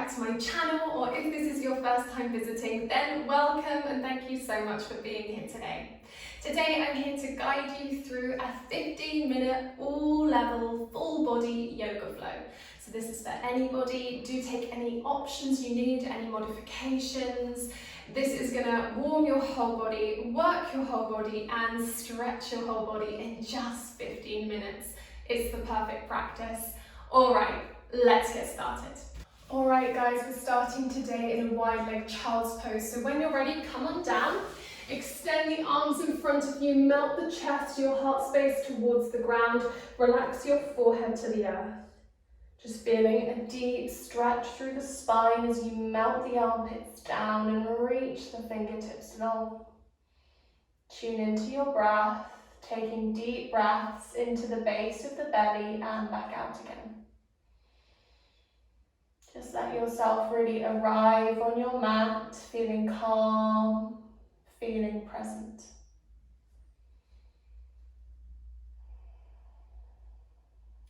back to my channel, or if this is your first time visiting, then welcome and thank you so much for being here today. Today I'm here to guide you through a 15-minute all-level full body yoga flow. So this is for anybody. Do take any options you need, any modifications. This is going to warm your whole body, work your whole body and stretch your whole body in just 15 minutes. It's the perfect practice. Alright, let's get started. Alright guys, we're starting today in a wide leg child's pose. So when you're ready, come on down. Extend the arms in front of you, melt the chest, your heart space towards the ground. Relax your forehead to the earth. Just feeling a deep stretch through the spine as you melt the armpits down and reach the fingertips long. Tune into your breath, taking deep breaths into the base of the belly and back out again. Just let yourself really arrive on your mat, feeling calm, feeling present.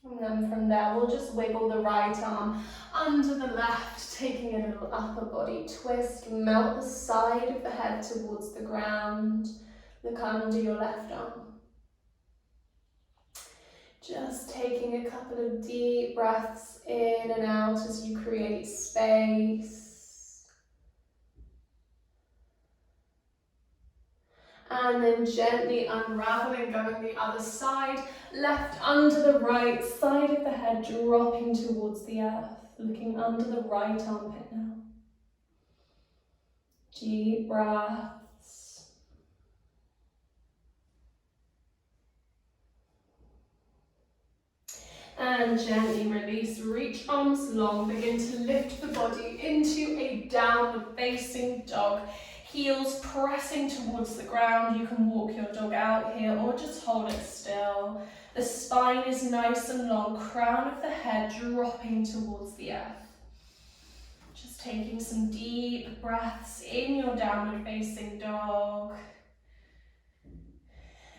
And then from there, we'll just wiggle the right arm under the left, taking a little upper body twist. Melt the side of the head towards the ground. Look under your left arm. Just taking a couple of deep breaths in and out as you create space. And then gently unraveling, going the other side, left under the right, side of the head dropping towards the earth, looking under the right armpit now. Deep breaths. And gently release, reach arms long, begin to lift the body into a downward facing dog. Heels pressing towards the ground. You can walk your dog out here or just hold it still. The spine is nice and long, crown of the head dropping towards the earth. Just taking some deep breaths in your downward facing dog.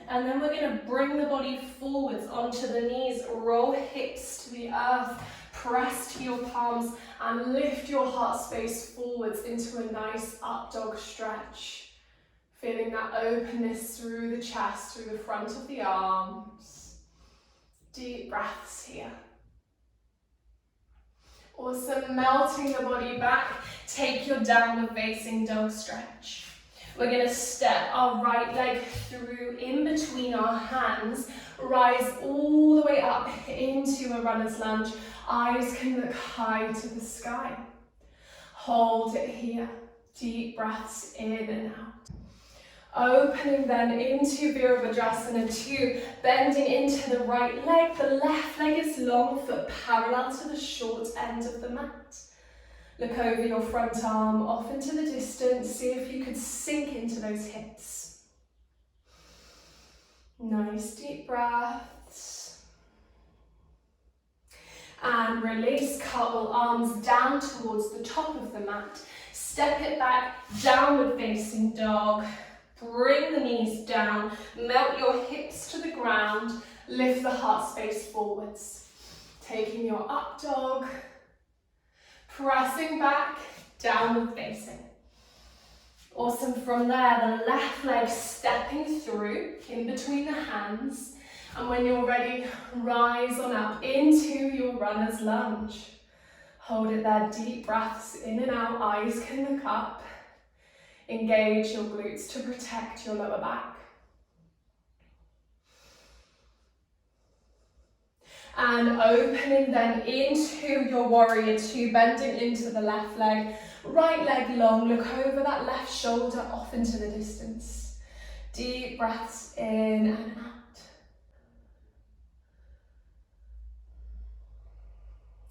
And then we're going to bring the body forwards onto the knees, roll hips to the earth, press to your palms and lift your heart space forwards into a nice up dog stretch. Feeling that openness through the chest, through the front of the arms. Deep breaths here. Awesome, melting the body back. Take your downward facing dog stretch. We're going to step our right leg through in between our hands, rise all the way up into a runner's lunge. Eyes can look high to the sky. Hold it here. Deep breaths in and out. Opening then into Virabhadrasana 2, bending into the right leg. The left leg is long, foot parallel to the short end of the mat. Look over your front arm, off into the distance. See if you could sink into those hips. Nice deep breaths. And release, cartwheel arms down towards the top of the mat. Step it back, downward facing dog. Bring the knees down, melt your hips to the ground. Lift the heart space forwards. Taking your up dog. Pressing back, downward facing. Awesome, from there, the left leg stepping through in between the hands. And when you're ready, rise on up into your runner's lunge. Hold it there, deep breaths in and out, eyes can look up. Engage your glutes to protect your lower back. And opening then into your warrior 2, bending into the left leg, right leg long, look over that left shoulder off into the distance. Deep breaths in and out.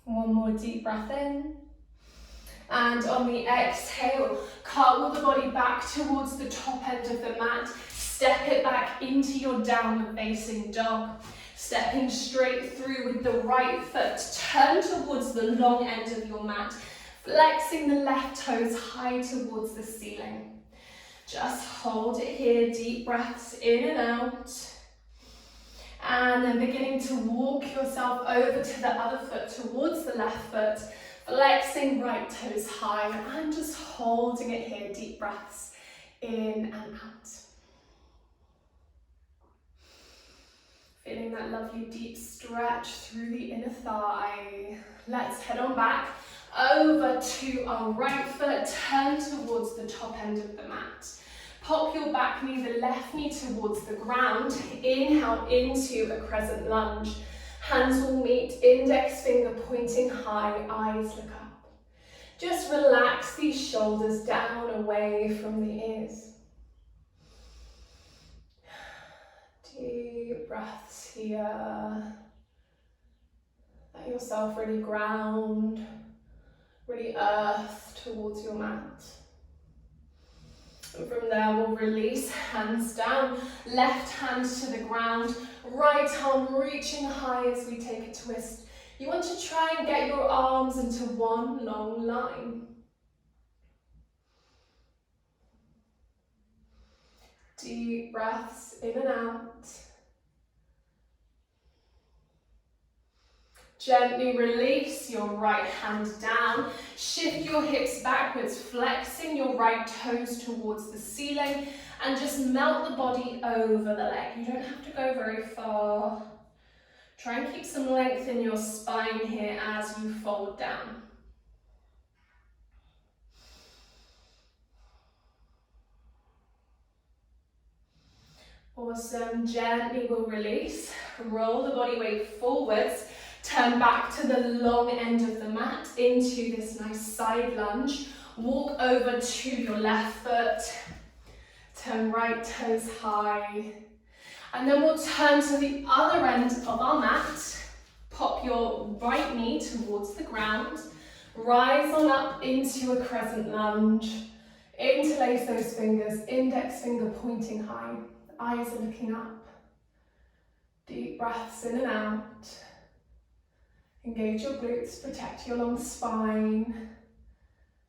One more deep breath in. And on the exhale, cartwheel the body back towards the top end of the mat. Step it back into your downward facing dog. Stepping straight through with the right foot, turn towards the long end of your mat, flexing the left toes high towards the ceiling. Just hold it here, deep breaths in and out. And then beginning to walk yourself over to the other foot, towards the left foot, Flexing right toes high and just holding it here. Deep breaths in and out. Feeling that lovely deep stretch through the inner thigh. Let's head on back over to our right foot. Turn towards the top end of the mat. Pop your back knee, the left knee towards the ground. Inhale into a crescent lunge. Hands will meet, index finger pointing high, eyes look up. Just relax these shoulders down away from the ears. Deep breaths here. Let yourself really ground, really earth towards your mat. And from there we'll release, hands down, left hand to the ground, right arm reaching high as we take a twist. You want to try and get your arms into one long line. Deep breaths in and out. Gently release your right hand down. Shift your hips backwards, flexing your right toes towards the ceiling, and just melt the body over the leg. You don't have to go very far. Try and keep some length in your spine here as you fold down. Awesome. Gently we'll release. Roll the body weight forwards. Turn back to the long end of the mat into this nice side lunge. Walk over to your left foot. Turn right toes high. And then we'll turn to the other end of our mat. Pop your right knee towards the ground. Rise on up into a crescent lunge. Interlace those fingers, index finger pointing high. Eyes are looking up. Deep breaths in and out. Engage your glutes, protect your long spine.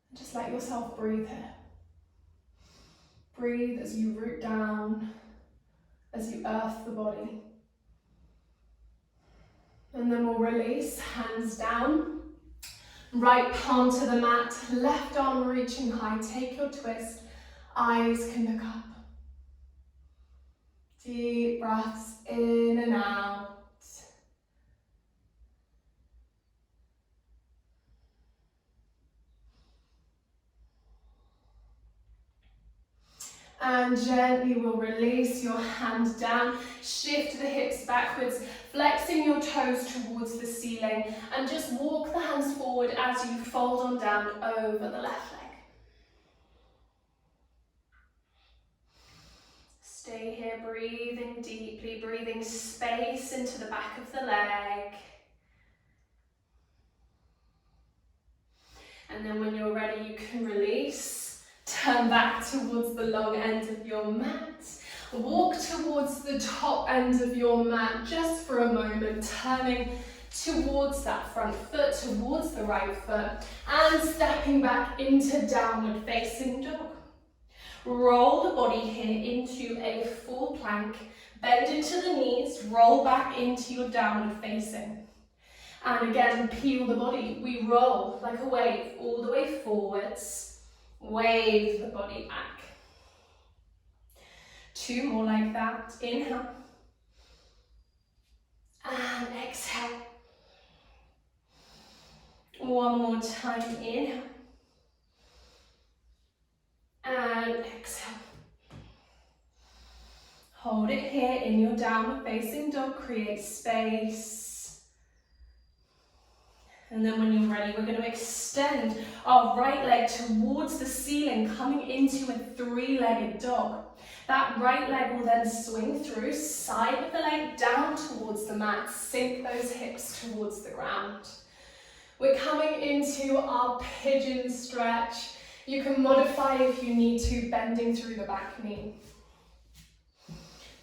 And just let yourself breathe here. Breathe as you root down, as you earth the body. And then we'll release, hands down. Right palm to the mat, left arm reaching high. Take your twist, eyes can look up. Deep breaths in and out. And gently we'll release your hand down, shift the hips backwards, flexing your toes towards the ceiling, and just walk the hands forward as you fold on down over the left leg. Stay here, breathing deeply, breathing space into the back of the leg. And then when you're ready, you can release. Turn back towards the long end of your mat. Walk towards the top end of your mat just for a moment, turning towards that front foot, towards the right foot, and stepping back into downward facing dog. Roll the body here into a full plank, bend into the knees, roll back into your downward facing. And again, peel the body. We roll like a wave all the way forwards. Wave the body back. Two more like that. Inhale. And exhale. One more time. Inhale. And exhale. Hold it here in your downward facing dog. Create space. And then when you're ready, we're going to extend our right leg towards the ceiling, coming into a three-legged dog. That right leg will then swing through, side of the leg down towards the mat, sink those hips towards the ground. We're coming into our pigeon stretch. You can modify if you need to, bending through the back knee.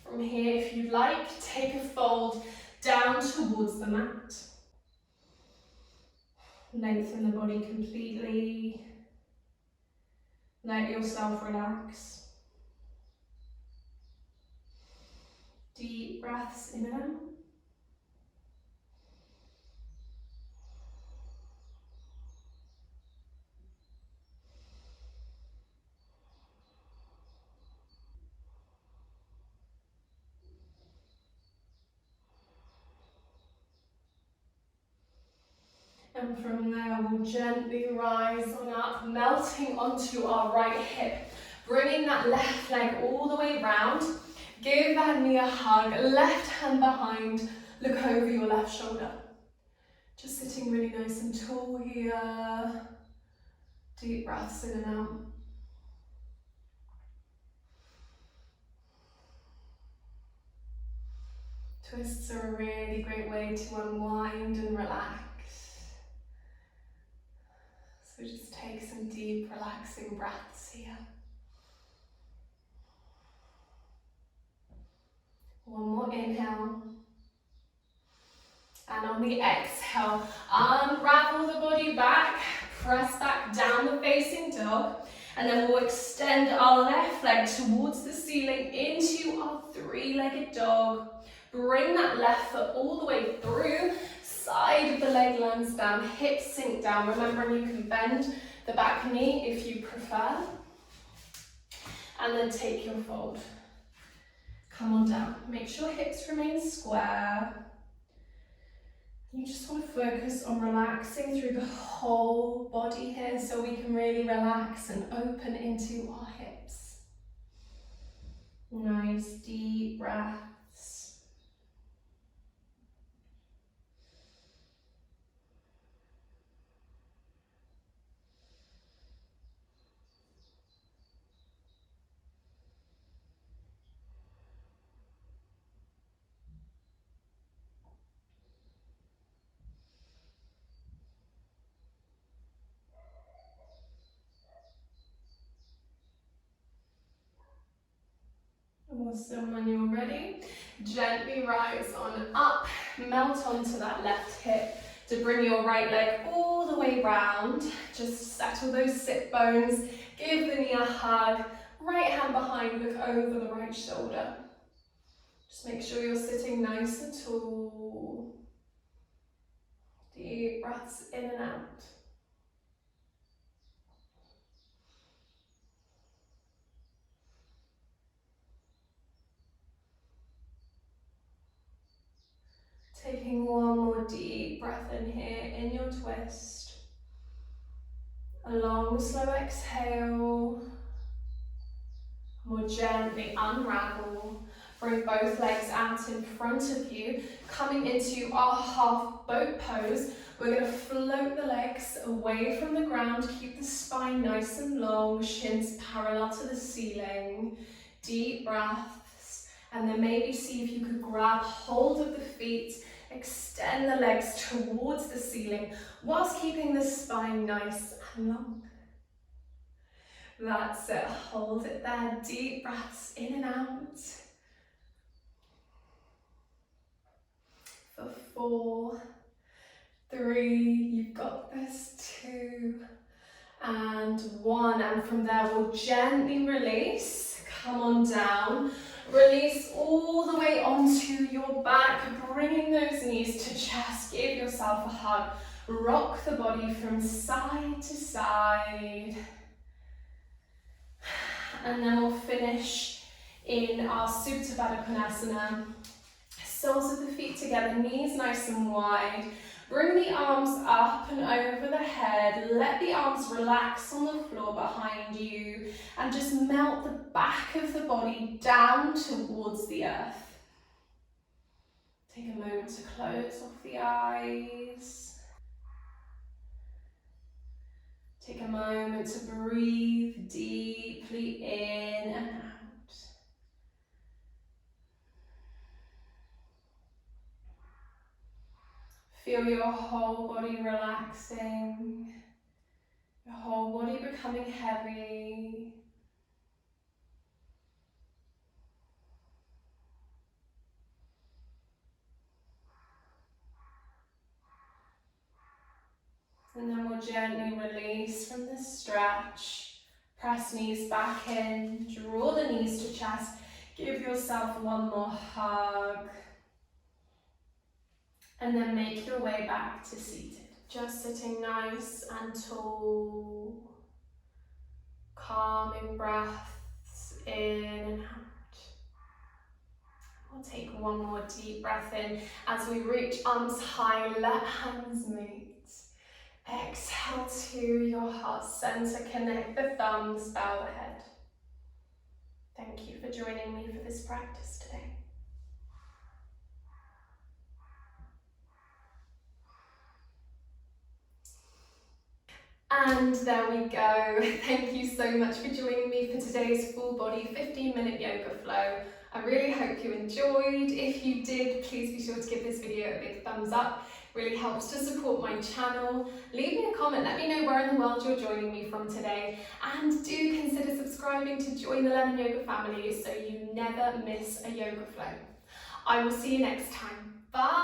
From here, if you'd like, take a fold down towards the mat. Lengthen the body completely. Let yourself relax. Deep breaths in and out. And from there, we'll gently rise on up, melting onto our right hip, bringing that left leg all the way round. Give that knee a hug, left hand behind, look over your left shoulder. Just sitting really nice and tall here. Deep breaths in and out. Twists are a really great way to unwind and relax. So just take some deep, relaxing breaths here. One more inhale. And on the exhale, unravel the body back, press back down the facing dog, and then we'll extend our left leg towards the ceiling into our three-legged dog. Bring that left foot all the way through, side of the leg lands down, hips sink down. Remember, you can bend the back knee if you prefer. And then take your fold. Come on down. Make sure hips remain square. You just want to focus on relaxing through the whole body here so we can really relax and open into our hips. Nice deep breaths. Awesome, when you're ready, gently rise on up, melt onto that left hip to bring your right leg all the way round. Just settle those sit bones, give the knee a hug, right hand behind, look over the right shoulder. Just make sure you're sitting nice and tall. Deep breaths in and out. Taking one more deep breath in here, in your twist. A long, slow exhale. More gently unravel. Bring both legs out in front of you. Coming into our half boat pose, we're going to float the legs away from the ground. Keep the spine nice and long, shins parallel to the ceiling. Deep breaths. And then maybe see if you could grab hold of the feet. Extend the legs towards the ceiling whilst keeping the spine nice and long. That's it, hold it there, deep breaths in and out. For 4, 3, you've got this, 2, and 1. And from there we'll gently release, come on down. Release all the way onto your back, bringing those knees to chest. Give yourself a hug. Rock the body from side to side. And then we'll finish in our Supta Badakanasana. Soles of the feet together, knees nice and wide. Bring the arms up and over the head. Let the arms relax on the floor behind you and just melt the back of the body down towards the earth. Take a moment to close off the eyes. Take a moment to breathe deeply in and out. Feel your whole body relaxing, your whole body becoming heavy. And then we'll gently release from the stretch. Press knees back in, draw the knees to chest. Give yourself one more hug. And then make your way back to seated. Just sitting nice and tall. Calming breaths in and out. We'll take one more deep breath in as we reach arms high, let hands meet. Exhale to your heart center, connect the thumbs, bow the head. Thank you for joining me for this practice today. And there we go. Thank you so much for joining me for today's full body 15-minute yoga flow. I really hope you enjoyed. If you did, please be sure to give this video a big thumbs up. It really helps to support my channel. Leave me a comment, let me know where in the world you're joining me from today. And do consider subscribing to join the Lemon Yoga family so you never miss a yoga flow. I will see you next time. Bye!